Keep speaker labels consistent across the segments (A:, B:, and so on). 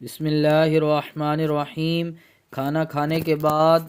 A: بسم اللہ الرحمن الرحیم۔ کھانا کھانے کے بعد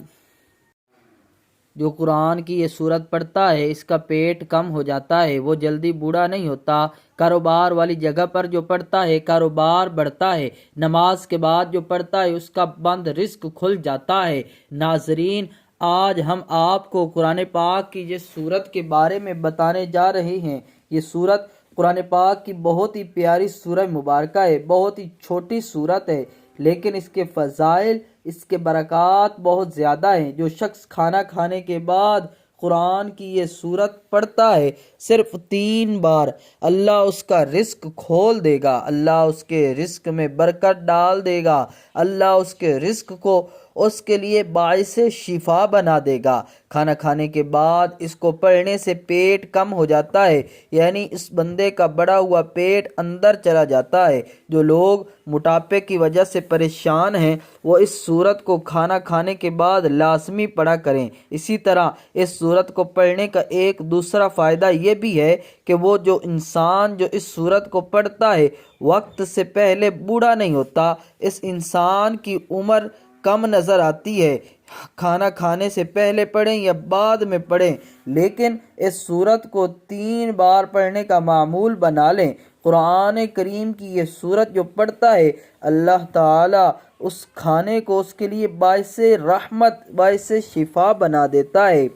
A: جو قرآن کی یہ سورت پڑھتا ہے اس کا پیٹ کم ہو جاتا ہے، وہ جلدی بوڑھا نہیں ہوتا۔ کاروبار والی جگہ پر جو پڑھتا ہے کاروبار بڑھتا ہے۔ نماز کے بعد جو پڑھتا ہے اس کا بند رزق کھل جاتا ہے۔ ناظرین، آج ہم آپ کو قرآن پاک کی جس سورت کے بارے میں بتانے جا رہے ہیں، یہ سورت قرآن پاک کی بہت ہی پیاری سورہ مبارکہ ہے۔ بہت ہی چھوٹی سورت ہے لیکن اس کے فضائل، اس کے برکات بہت زیادہ ہیں۔ جو شخص کھانا کھانے کے بعد قرآن کی یہ سورت پڑھتا ہے صرف 3 بار، اللہ اس کا رزق کھول دے گا، اللہ اس کے رزق میں برکت ڈال دے گا، اللہ اس کے رزق کو اس کے لیے باعث شفا بنا دے گا۔ کھانا کھانے کے بعد اس کو پڑھنے سے پیٹ کم ہو جاتا ہے، یعنی اس بندے کا بڑا ہوا پیٹ اندر چلا جاتا ہے۔ جو لوگ موٹاپے کی وجہ سے پریشان ہیں وہ اس سورت کو کھانا کھانے کے بعد لازمی پڑھا کریں۔ اسی طرح اس سورت کو پڑھنے کا ایک دوسرا فائدہ یہ بھی ہے کہ وہ جو انسان جو اس سورت کو پڑھتا ہے وقت سے پہلے بوڑھا نہیں ہوتا۔ اس انسان کی عمر کم نظر آتی ہے، کھانا کھانے سے پہلے پڑھیں یا بعد میں پڑھیں، لیکن اس سورت کو 3 بار پڑھنے کا معمول بنا لیں۔ قرآن کریم کی یہ سورت جو پڑھتا ہے اللہ تعالیٰ اس کھانے کو اس کے لیے باعث رحمت، باعث شفا بنا دیتا ہے۔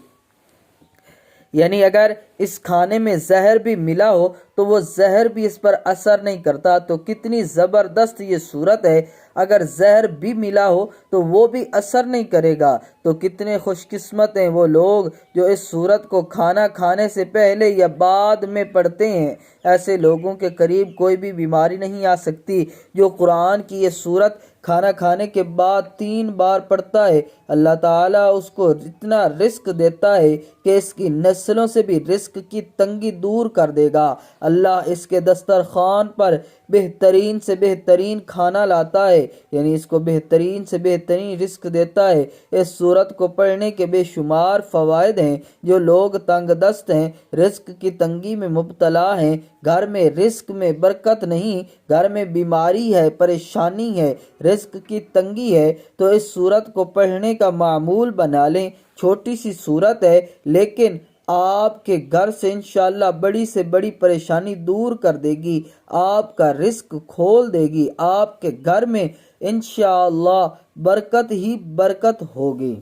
A: یعنی اگر اس کھانے میں زہر بھی ملا ہو تو وہ زہر بھی اس پر اثر نہیں کرتا۔ تو کتنی زبردست یہ صورت ہے۔ اگر زہر بھی ملا ہو تو وہ بھی اثر نہیں کرے گا۔ تو کتنے خوش قسمت ہیں وہ لوگ جو اس صورت کو کھانا کھانے سے پہلے یا بعد میں پڑھتے ہیں۔ ایسے لوگوں کے قریب کوئی بھی بیماری نہیں آ سکتی۔ جو قرآن کی یہ صورت کھانا کھانے کے بعد 3 بار پڑھتا ہے اللہ تعالیٰ اس کو اتنا رزق دیتا ہے کہ اس کی نسلوں سے بھی رزق کی تنگی دور کر دے گا۔ اللہ اس کے دسترخوان پر بہترین سے بہترین کھانا لاتا ہے، یعنی اس کو بہترین سے بہترین رزق دیتا ہے۔ اس سورت کو پڑھنے کے بے شمار فوائد ہیں۔ جو لوگ تنگ دست ہیں، رزق کی تنگی میں مبتلا ہیں، گھر میں رزق میں برکت نہیں، گھر میں بیماری ہے، پریشانی ہے، رزق کی تنگی ہے، تو اس سورت کو پڑھنے کا معمول بنا لیں۔ چھوٹی سی سورت ہے لیکن آپ کے گھر سے انشاءاللہ بڑی سے بڑی پریشانی دور کر دے گی، آپ کا رزق کھول دے گی، آپ کے گھر میں انشاءاللہ برکت ہی برکت ہوگی۔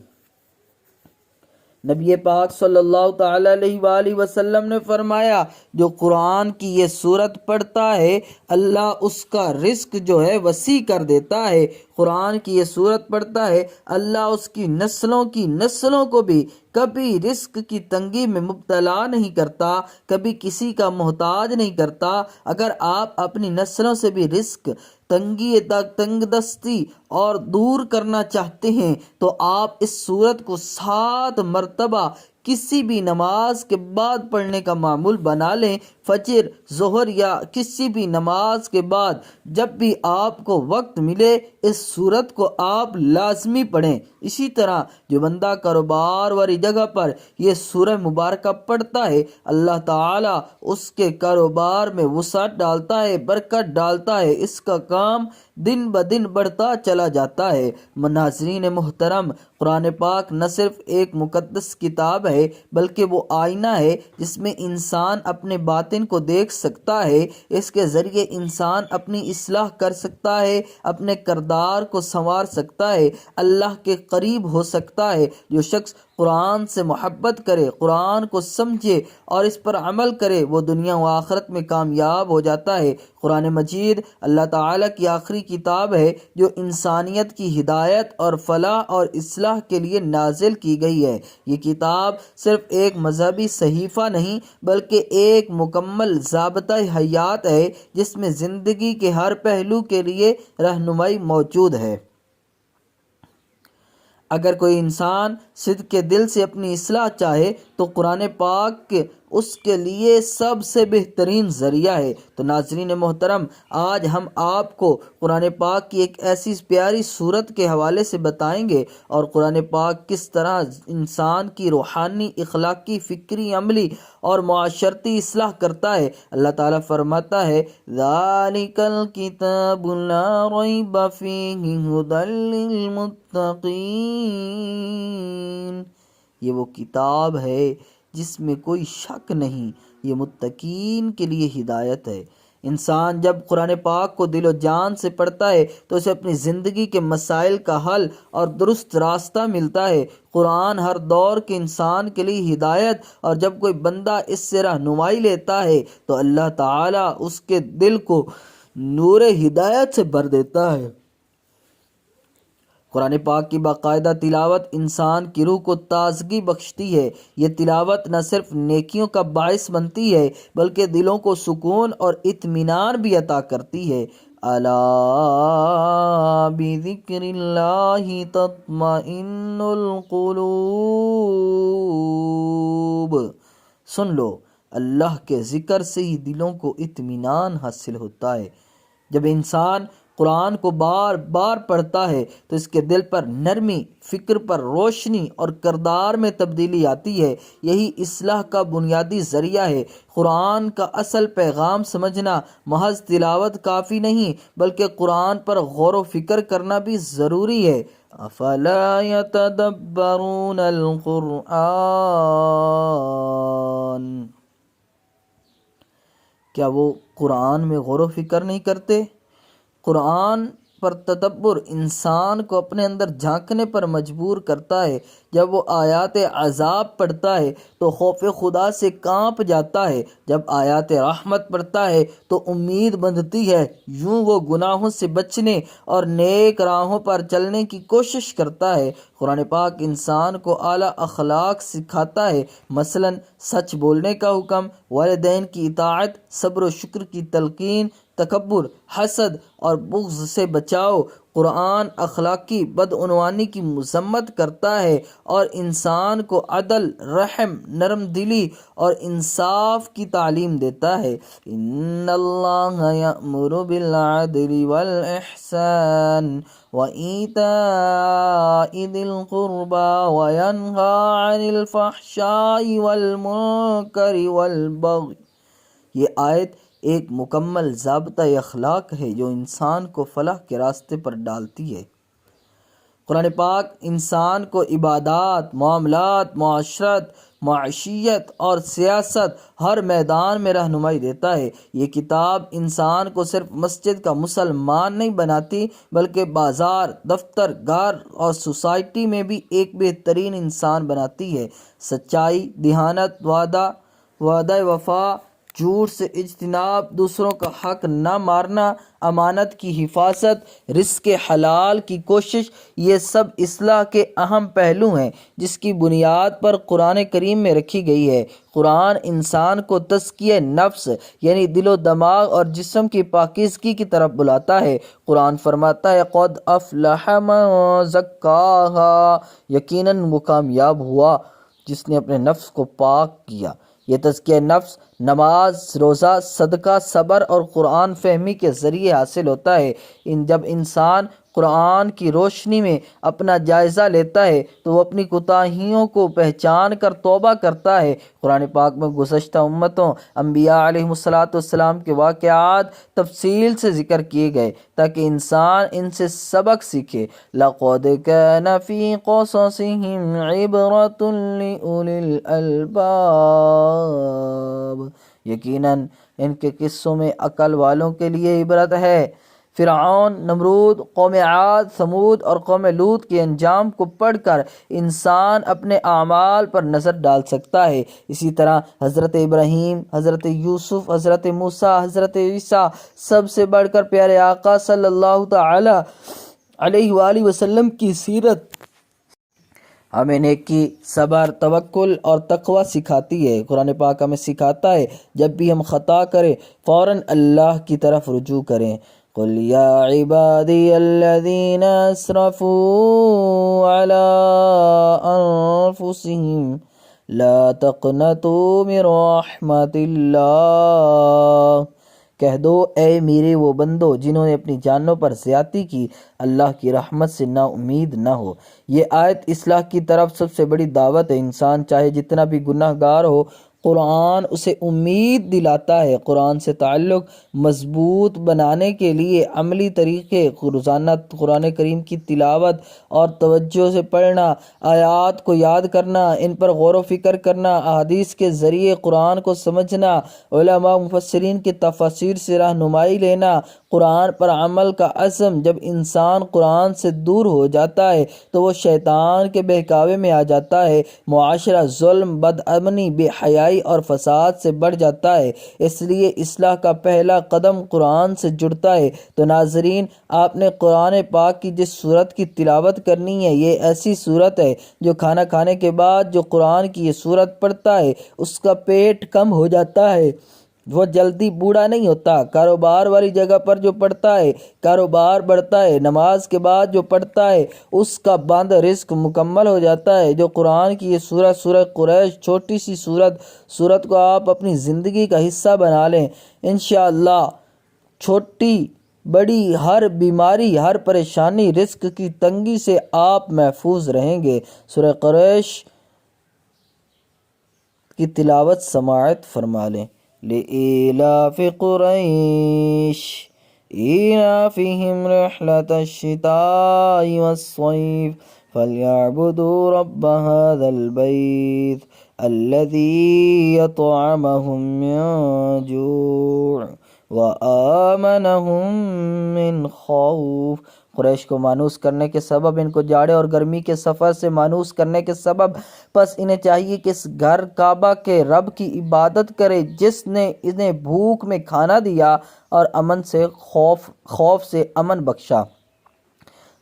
A: نبی پاک صلی اللہ تعالی علیہ وآلہ وسلم نے فرمایا جو قرآن کی یہ سورت پڑھتا ہے اللہ اس کا رزق جو ہے وسیع کر دیتا ہے۔ قرآن کی یہ سورت پڑھتا ہے اللہ اس کی نسلوں کو بھی کبھی رزق کی تنگی میں مبتلا نہیں کرتا، کبھی کسی کا محتاج نہیں کرتا۔ اگر آپ اپنی نسلوں سے بھی رزق تنگ دستی اور دور کرنا چاہتے ہیں تو آپ اس سورت کو 7 مرتبہ کسی بھی نماز کے بعد پڑھنے کا معمول بنا لیں۔ فجر، ظہر یا کسی بھی نماز کے بعد جب بھی آپ کو وقت ملے اس سورت کو آپ لازمی پڑھیں۔ اسی طرح جو بندہ کاروبار والی جگہ پر یہ سورہ مبارکہ پڑھتا ہے اللہ تعالیٰ اس کے کاروبار میں وسعت ڈالتا ہے، برکت ڈالتا ہے، اس کا کام دن بدن بڑھتا چلا جاتا ہے۔ ناظرین محترم، قرآن پاک نہ صرف ایک مقدس کتاب ہے بلکہ وہ آئینہ ہے جس میں انسان اپنے باطن کو دیکھ سکتا ہے۔ اس کے ذریعے انسان اپنی اصلاح کر سکتا ہے، اپنے کردار کو سنوار سکتا ہے، اللہ کے قریب ہو سکتا ہے۔ جو شخص قرآن سے محبت کرے، قرآن کو سمجھے اور اس پر عمل کرے وہ دنیا و آخرت میں کامیاب ہو جاتا ہے۔ قرآن مجید اللہ تعالیٰ کی آخری کتاب ہے جو انسانیت کی ہدایت اور فلاح اور اصلاح کے لیے نازل کی گئی ہے۔ یہ کتاب صرف ایک مذہبی صحیفہ نہیں بلکہ ایک مکمل ضابطہ حیات ہے جس میں زندگی کے ہر پہلو کے لیے رہنمائی موجود ہے۔ اگر کوئی انسان صدق کے دل سے اپنی اصلاح چاہے تو قرآن پاک اس کے لیے سب سے بہترین ذریعہ ہے۔ تو ناظرین محترم، آج ہم آپ کو قرآن پاک کی ایک ایسی پیاری صورت کے حوالے سے بتائیں گے، اور قرآن پاک کس طرح انسان کی روحانی، اخلاقی، فکری، عملی اور معاشرتی اصلاح کرتا ہے۔ اللہ تعالیٰ فرماتا ہے ذَلِكَ الْكِتَابُ لَا رَيْبَ فِيهِ هُدًى لِّلْمُتَّقِينَ، یہ وہ کتاب ہے جس میں کوئی شک نہیں، یہ متقین کے لیے ہدایت ہے۔ انسان جب قرآن پاک کو دل و جان سے پڑھتا ہے تو اسے اپنی زندگی کے مسائل کا حل اور درست راستہ ملتا ہے۔ قرآن ہر دور کے انسان کے لیے ہدایت، اور جب کوئی بندہ اس سے رہنمائی لیتا ہے تو اللہ تعالیٰ اس کے دل کو نور ہدایت سے بھر دیتا ہے۔ قرآن پاک کی باقاعدہ تلاوت انسان کی روح کو تازگی بخشتی ہے۔ یہ تلاوت نہ صرف نیکیوں کا باعث بنتی ہے بلکہ دلوں کو سکون اور اطمینان بھی عطا کرتی ہے۔ الا بذکر اللہ تطمئن القلوب، سن لو، اللہ کے ذکر سے ہی دلوں کو اطمینان حاصل ہوتا ہے۔ جب انسان قرآن کو بار بار پڑھتا ہے تو اس کے دل پر نرمی، فکر پر روشنی اور کردار میں تبدیلی آتی ہے۔ یہی اصلاح کا بنیادی ذریعہ ہے۔ قرآن کا اصل پیغام سمجھنا محض تلاوت کافی نہیں بلکہ قرآن پر غور و فکر کرنا بھی ضروری ہے۔ افلا یتدبرون القرآن، کیا وہ قرآن میں غور و فکر نہیں کرتے؟ قرآن پر تدبر انسان کو اپنے اندر جھانکنے پر مجبور کرتا ہے۔ جب وہ آیات عذاب پڑھتا ہے تو خوف خدا سے کانپ جاتا ہے، جب آیات رحمت پڑھتا ہے تو امید بندھتی ہے۔ یوں وہ گناہوں سے بچنے اور نیک راہوں پر چلنے کی کوشش کرتا ہے۔ قرآن پاک انسان کو اعلیٰ اخلاق سکھاتا ہے، مثلا سچ بولنے کا حکم، والدین کی اطاعت، صبر و شکر کی تلقین، تکبر، حسد اور بغض سے بچاؤ۔ قرآن اخلاقی بدعنوانی کی مذمت کرتا ہے اور انسان کو عدل، رحم، نرم دلی اور انصاف کی تعلیم دیتا ہے۔ ان اللہ یأمر بالعدل والاحسان وایتاء ذی القربى وینہی عن الفحشاء والمنکر والبغی، یہ آیت ایک مکمل ضابطہ اخلاق ہے جو انسان کو فلاح کے راستے پر ڈالتی ہے۔ قرآن پاک انسان کو عبادات، معاملات، معاشرت، معیشت اور سیاست ہر میدان میں رہنمائی دیتا ہے۔ یہ کتاب انسان کو صرف مسجد کا مسلمان نہیں بناتی بلکہ بازار، دفتر، گھر اور سوسائٹی میں بھی ایک بہترین انسان بناتی ہے۔ سچائی، دیانت، وعدہ وفا، جھوٹ سے اجتناب، دوسروں کا حق نہ مارنا، امانت کی حفاظت، رزق حلال کی کوشش، یہ سب اصلاح کے اہم پہلو ہیں جس کی بنیاد پر قرآن کریم میں رکھی گئی ہے۔ قرآن انسان کو تزکیہ نفس یعنی دل و دماغ اور جسم کی پاکیزگی کی طرف بلاتا ہے۔ قرآن فرماتا ہے قد افلح من زکاہا، یقیناً وہ کامیاب ہوا جس نے اپنے نفس کو پاک کیا۔ یہ تزکیہ نفس نماز، روزہ، صدقہ، صبر اور قرآن فہمی کے ذریعے حاصل ہوتا ہے۔ جب انسان قرآن کی روشنی میں اپنا جائزہ لیتا ہے تو وہ اپنی کوتاہیوں کو پہچان کر توبہ کرتا ہے۔ قرآن پاک میں گزشتہ امتوں، انبیاء علیہم السلام کے واقعات تفصیل سے ذکر کیے گئے تاکہ انسان ان سے سبق سیکھے۔ لَقَدْ كَانَ فِي قَصَصِهِمْ عِبْرَةٌ لِأُولِي الْأَلْبَابِ، یقیناً ان کے قصوں میں عقل والوں کے لیے عبرت ہے۔ فرعون، نمرود، قوم عاد، ثمود اور قوم لوط کے انجام کو پڑھ کر انسان اپنے اعمال پر نظر ڈال سکتا ہے۔ اسی طرح حضرت ابراہیم، حضرت یوسف، حضرت موسیٰ، حضرت عیسیٰ، سب سے بڑھ کر پیارے آقا صلی اللہ تعالی علیہ وآلہ وسلم کی سیرت ہمیں نیکی، صبر، توکل اور تقوی سکھاتی ہے۔ قرآن پاک ہمیں سکھاتا ہے جب بھی ہم خطا کریں فوراً اللہ کی طرف رجوع کریں۔ قُلْ يَا عِبَادِيَ الَّذِينَ أَسْرَفُوا عَلَىٰ أَنفُسِهِمْ لا تقنطوا من رحمت اللہ، کہہ دو اے میرے وہ بندو جنہوں نے اپنی جانوں پر زیادتی کی، اللہ کی رحمت سے نا امید نہ ہو۔ یہ آیت اصلاح کی طرف سب سے بڑی دعوت ہے۔ انسان چاہے جتنا بھی گناہ گار ہو، قرآن اسے امید دلاتا ہے۔ قرآن سے تعلق مضبوط بنانے کے لیے عملی طریقے: روزانہ قرآن کریم کی تلاوت اور توجہ سے پڑھنا، آیات کو یاد کرنا، ان پر غور و فکر کرنا، احادیث کے ذریعے قرآن کو سمجھنا، علماء مفسرین کی تفاسیر سے رہنمائی لینا، قرآن پر عمل کا عزم۔ جب انسان قرآن سے دور ہو جاتا ہے تو وہ شیطان کے بہکاوے میں آ جاتا ہے، معاشرہ ظلم، بد امنی، بے حیائی اور فساد سے بڑھ جاتا ہے۔ اس لیے اصلاح کا پہلا قدم قرآن سے جڑتا ہے۔ تو ناظرین، آپ نے قرآن پاک کی جس سورت کی تلاوت کرنی ہے، یہ ایسی سورت ہے جو کھانا کھانے کے بعد جو قرآن کی یہ سورت پڑھتا ہے اس کا پیٹ کم ہو جاتا ہے، وہ جلدی بوڑھا نہیں ہوتا۔ کاروبار والی جگہ پر جو پڑھتا ہے کاروبار بڑھتا ہے، نماز کے بعد جو پڑھتا ہے اس کا بند رزق مکمل ہو جاتا ہے۔ جو قرآن کی یہ سورت، سورہ قریش، چھوٹی سی سورت کو آپ اپنی زندگی کا حصہ بنا لیں، انشاءاللہ چھوٹی بڑی ہر بیماری، ہر پریشانی، رزق کی تنگی سے آپ محفوظ رہیں گے۔ سورہ قریش کی تلاوت سماعت فرما لیں۔ لإيلاف قريش إيلافهم رحلة الشتاء والصيف فليعبدوا رب هذا البيت الذي يطعمهم من جوع وآمنهم من خوف۔ قریش کو مانوس کرنے کے سبب، ان کو جاڑے اور گرمی کے سفر سے مانوس کرنے کے سبب، پس انہیں چاہیے کہ اس گھر کعبہ کے رب کی عبادت کرے جس نے انہیں بھوک میں کھانا دیا اور امن سے خوف سے امن بخشا۔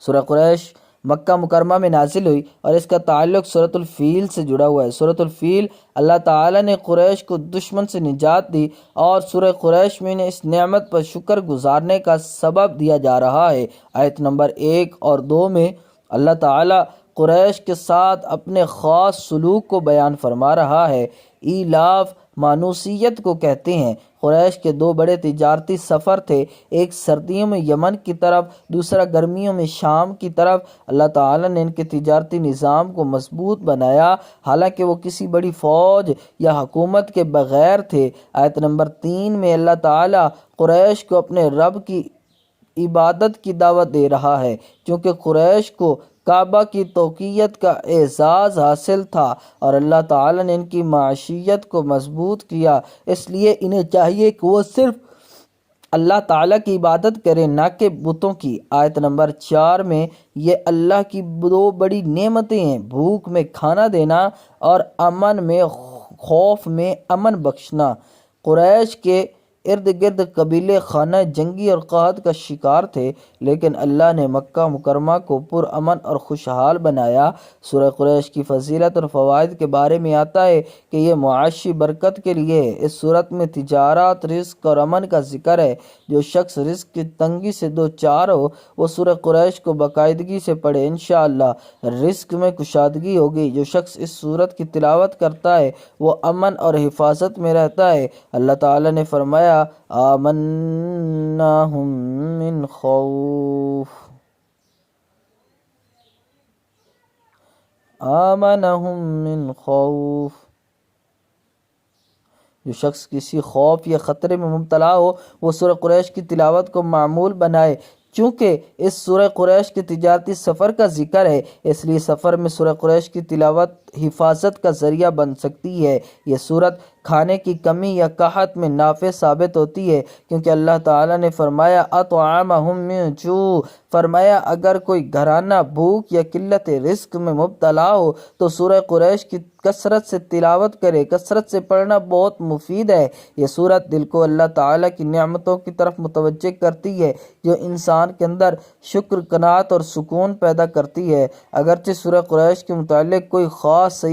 A: سورہ قریش مکہ مکرمہ میں نازل ہوئی اور اس کا تعلق سورۃ الفیل سے جڑا ہوا ہے۔ سورۃ الفیل اللہ تعالیٰ نے قریش کو دشمن سے نجات دی اور سورہ قریش میں انہیں اس نعمت پر شکر گزارنے کا سبب دیا جا رہا ہے۔ آیت نمبر 1 اور 2 میں اللہ تعالیٰ قریش کے ساتھ اپنے خاص سلوک کو بیان فرما رہا ہے۔ ایلاف مانوسیت کو کہتے ہیں۔ قریش کے 2 بڑے تجارتی سفر تھے، ایک سردیوں میں یمن کی طرف، دوسرا گرمیوں میں شام کی طرف۔ اللہ تعالیٰ نے ان کے تجارتی نظام کو مضبوط بنایا، حالانکہ وہ کسی بڑی فوج یا حکومت کے بغیر تھے۔ آیت نمبر 3 میں اللہ تعالیٰ قریش کو اپنے رب کی عبادت کی دعوت دے رہا ہے، چونکہ قریش کو کعبہ کی توقیت کا اعزاز حاصل تھا اور اللہ تعالیٰ نے ان کی معیشت کو مضبوط کیا، اس لیے انہیں چاہیے کہ وہ صرف اللہ تعالیٰ کی عبادت کریں، نہ کہ بتوں کی۔ آیت نمبر 4 میں یہ اللہ کی 2 بڑی نعمتیں ہیں: بھوک میں کھانا دینا اور امن میں خوف میں امن بخشنا۔ قریش کے ارد گرد قبیلے خانہ جنگی اور قحط کا شکار تھے، لیکن اللہ نے مکہ مکرمہ کو پر امن اور خوشحال بنایا۔ سورہ قریش کی فضیلت اور فوائد کے بارے میں آتا ہے کہ یہ معاشی برکت کے لیے ہے۔ اس صورت میں تجارت، رزق اور امن کا ذکر ہے۔ جو شخص رزق کی تنگی سے دوچار ہو وہ سورہ قریش کو باقاعدگی سے پڑھے، انشاءاللہ رزق میں کشادگی ہوگی۔ جو شخص اس سورت کی تلاوت کرتا ہے وہ امن اور حفاظت میں رہتا ہے۔ اللہ تعالیٰ نے فرمایا آمناہم من خوف، آمنہم من خوف۔ جو شخص کسی خوف یا خطرے میں مبتلا ہو وہ سورہ قریش کی تلاوت کو معمول بنائے۔ چونکہ اس سورہ قریش کے تجارتی سفر کا ذکر ہے، اس لیے سفر میں سورہ قریش کی تلاوت حفاظت کا ذریعہ بن سکتی ہے۔ یہ سورت کھانے کی کمی یا قحط میں نافع ثابت ہوتی ہے، کیونکہ اللہ تعالیٰ نے فرمایا اطعمہم من جوع، فرمایا اگر کوئی گھرانہ بھوک یا قلت رزق میں مبتلا ہو تو سورہ قریش کی کثرت سے تلاوت کرے۔ کثرت سے پڑھنا بہت مفید ہے۔ یہ سورت دل کو اللہ تعالیٰ کی نعمتوں کی طرف متوجہ کرتی ہے، جو انسان کے اندر شکر، قناعت اور سکون پیدا کرتی ہے۔ اگرچہ سورہ قریش کے متعلق کوئی خاص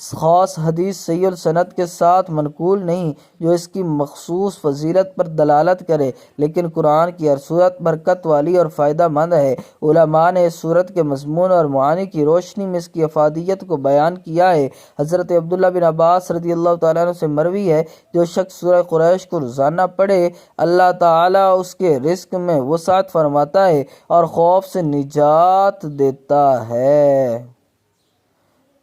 A: خاص حدیث صحیح السند کے ساتھ منقول نہیں جو اس کی مخصوص فضیلت پر دلالت کرے، لیکن قرآن کی ہر صورت برکت والی اور فائدہ مند ہے۔ علماء نے اس صورت کے مضمون اور معانی کی روشنی میں اس کی افادیت کو بیان کیا ہے۔ حضرت عبداللہ بن عباس رضی اللہ تعالیٰ عنہ سے مروی ہے، جو شخص سورہ قریش کو روزانہ پڑھے اللہ تعالیٰ اس کے رزق میں وسعت فرماتا ہے اور خوف سے نجات دیتا ہے۔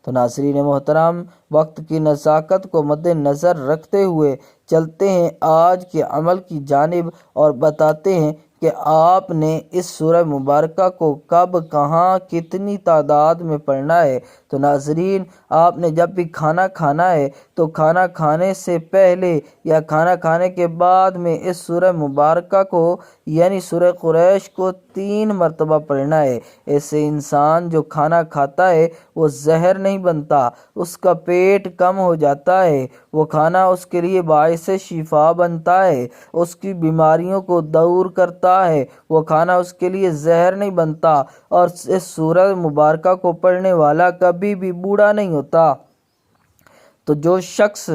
A: تو ناظرین محترم، وقت کی نزاکت کو مد نظر رکھتے ہوئے چلتے ہیں آج کے عمل کی جانب اور بتاتے ہیں کہ آپ نے اس سورہ مبارکہ کو کب، کہاں، کتنی تعداد میں پڑھنا ہے۔ تو ناظرین، آپ نے جب بھی کھانا کھانا ہے تو کھانا کھانے سے پہلے یا کھانا کھانے کے بعد میں اس سورہ مبارکہ کو یعنی سورہ قریش کو 3 مرتبہ پڑھنا ہے۔ ایسے انسان جو کھانا کھاتا ہے وہ زہر نہیں بنتا، اس کا پیٹ کم ہو جاتا ہے، وہ کھانا اس کے لیے باعث شفا بنتا ہے، اس کی بیماریوں کو دور کرتا ہے، وہ کھانا اس کے لیے زہر نہیں بنتا، اور اس سورہ مبارکہ کو پڑھنے والا کبھی بھی بوڑھا نہیں ہوتا۔ تو جو شخص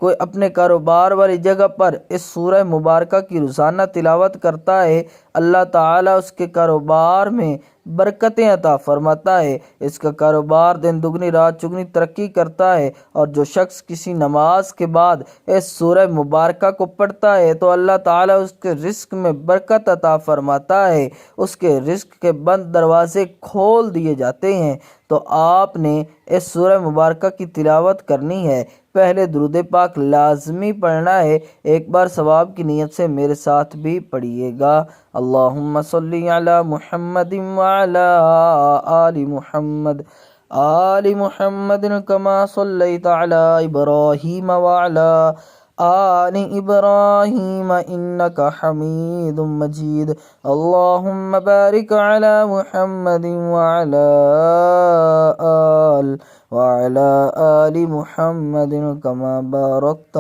A: کوئی اپنے کاروبار والی جگہ پر اس سورہ مبارکہ کی روزانہ تلاوت کرتا ہے، اللہ تعالیٰ اس کے کاروبار میں برکتیں عطا فرماتا ہے، اس کا کاروبار دن دگنی رات چگنی ترقی کرتا ہے۔ اور جو شخص کسی نماز کے بعد اس سورہ مبارکہ کو پڑھتا ہے تو اللہ تعالیٰ اس کے رزق میں برکت عطا فرماتا ہے، اس کے رزق کے بند دروازے کھول دیے جاتے ہیں۔ تو آپ نے اس سورہ مبارکہ کی تلاوت کرنی ہے، پہلے درود پاک لازمی پڑھنا ہے۔ ایک بار ثواب کی نیت سے میرے ساتھ بھی پڑھیے گا۔ اللہم صلی علی محمد وعلی آل محمد آل محمد کما صلیت علی ابراہیم وعلی آل ابراہیم انک حمید مجید۔ اللہم بارک علی محمد وعلی آل محمد کما بارکت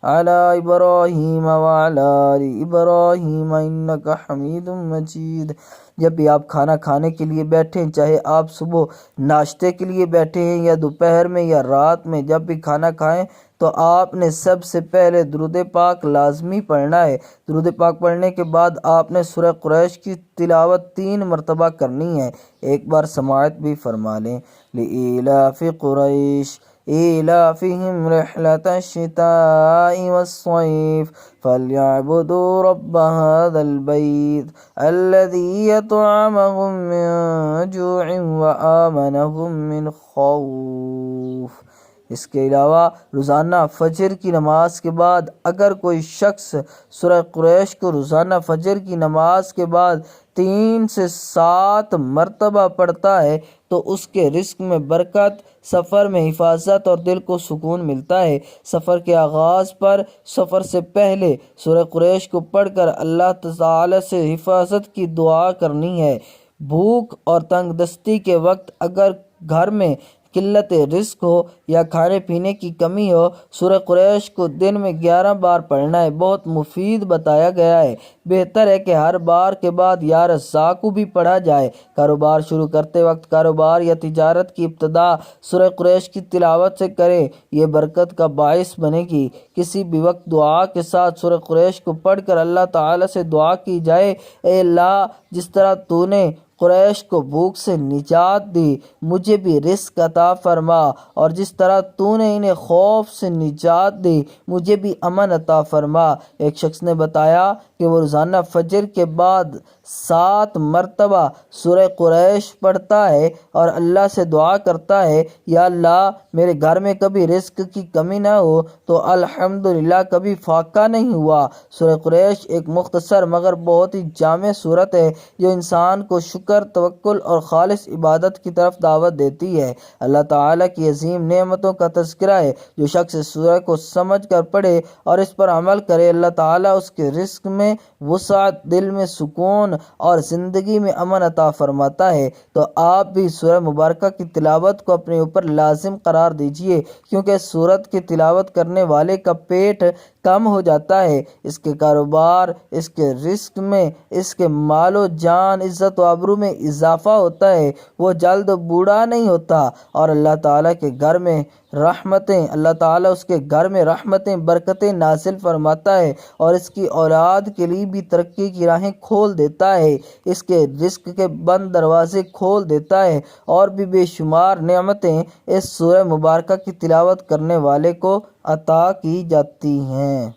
A: علی ابراہیم وعلی آل ابراہیم انک حمید مجید۔ جب بھی آپ کھانا کھانے کے لیے بیٹھیں، چاہے آپ صبح ناشتے کے لیے بیٹھے ہیں یا دوپہر میں یا رات میں، جب بھی کھانا کھائیں تو آپ نے سب سے پہلے درود پاک لازمی پڑھنا ہے۔ درود پاک پڑھنے کے بعد آپ نے سورہ قریش کی تلاوت 3 مرتبہ کرنی ہے۔ ایک بار سماعت بھی فرما لیں۔ لإیلاف قریش إیلافهم رحلة الشتاء والصيف فليعبدوا رب هذا البيت الذي يطعمهم من جوع وآمنهم من خوف۔ اس کے علاوہ روزانہ فجر کی نماز کے بعد اگر کوئی شخص سورہ قریش کو روزانہ فجر کی نماز کے بعد 3 سے 7 مرتبہ پڑھتا ہے تو اس کے رزق میں برکت، سفر میں حفاظت اور دل کو سکون ملتا ہے۔ سفر کے آغاز پر سفر سے پہلے سورہ قریش کو پڑھ کر اللہ تعالی سے حفاظت کی دعا کرنی ہے۔ بھوک اور تنگ دستی کے وقت اگر گھر میں قلت رزق ہو یا کھانے پینے کی کمی ہو، سورہ قریش کو دن میں 11 بار پڑھنا ہے، بہت مفید بتایا گیا ہے۔ بہتر ہے کہ ہر بار کے بعد یا رزاق کو بھی پڑھا جائے۔ کاروبار شروع کرتے وقت کاروبار یا تجارت کی ابتدا سورہ قریش کی تلاوت سے کریں، یہ برکت کا باعث بنے گی۔ کسی بھی وقت دعا کے ساتھ سورہ قریش کو پڑھ کر اللہ تعالیٰ سے دعا کی جائے، اے اللہ، جس طرح تو نے قریش کو بھوک سے نجات دی، مجھے بھی رزق عطا فرما، اور جس طرح تو نے انہیں خوف سے نجات دی، مجھے بھی امن عطا فرما۔ ایک شخص نے بتایا کہ وہ روزانہ فجر کے بعد 7 مرتبہ سورہ قریش پڑھتا ہے اور اللہ سے دعا کرتا ہے، یا اللہ میرے گھر میں کبھی رزق کی کمی نہ ہو تو الحمدللہ کبھی فاقہ نہیں ہوا۔ سورہ قریش ایک مختصر مگر بہت ہی جامع صورت ہے جو انسان کو شکر، توکل اور خالص عبادت کی طرف دعوت دیتی ہے۔ اللہ تعالیٰ کی عظیم نعمتوں کا تذکرہ ہے۔ جو شخص اس سورہ کو سمجھ کر پڑھے اور اس پر عمل کرے، اللہ تعالیٰ اس کے رزق میں وسعت، دل میں سکون اور زندگی میں امن عطا فرماتا ہے۔ تو آپ بھی سورہ مبارکہ کی تلاوت کو اپنے اوپر لازم قرار دیجئے، کیونکہ سورت کی تلاوت کرنے والے کا پیٹ کم ہو جاتا ہے، اس کے کاروبار، اس کے رزق میں، اس کے مال و جان، عزت و آبرو میں اضافہ ہوتا ہے، وہ جلد بوڑھا نہیں ہوتا، اور اللہ تعالیٰ کے گھر میں رحمتیں برکتیں نازل فرماتا ہے، اور اس کی اولاد کے لیے بھی ترقی کی راہیں کھول دیتا ہے، اس کے رزق کے بند دروازے کھول دیتا ہے، اور بھی بے شمار نعمتیں اس سورہ مبارکہ کی تلاوت کرنے والے کو عطا کی جاتی ہیں۔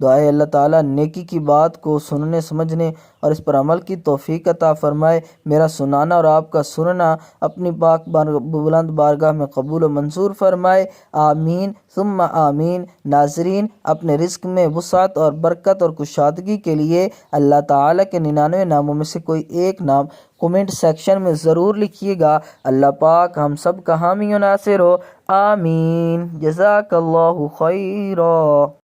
A: دعائے اللہ تعالیٰ نیکی کی بات کو سننے سمجھنے اور اس پر عمل کی توفیق عطا فرمائے۔ میرا سنانا اور آپ کا سننا اپنی پاک بلند بارگاہ میں قبول و منظور فرمائے، آمین ثم آمین۔ ناظرین، اپنے رزق میں وسعت اور برکت اور کشادگی کے لیے اللہ تعالیٰ کے 99 ناموں میں سے کوئی ایک نام کومنٹ سیکشن میں ضرور لکھیے گا۔ اللہ پاک ہم سب کا حامی و ناصر ہو، آمین۔ جزاک اللہ خیرا۔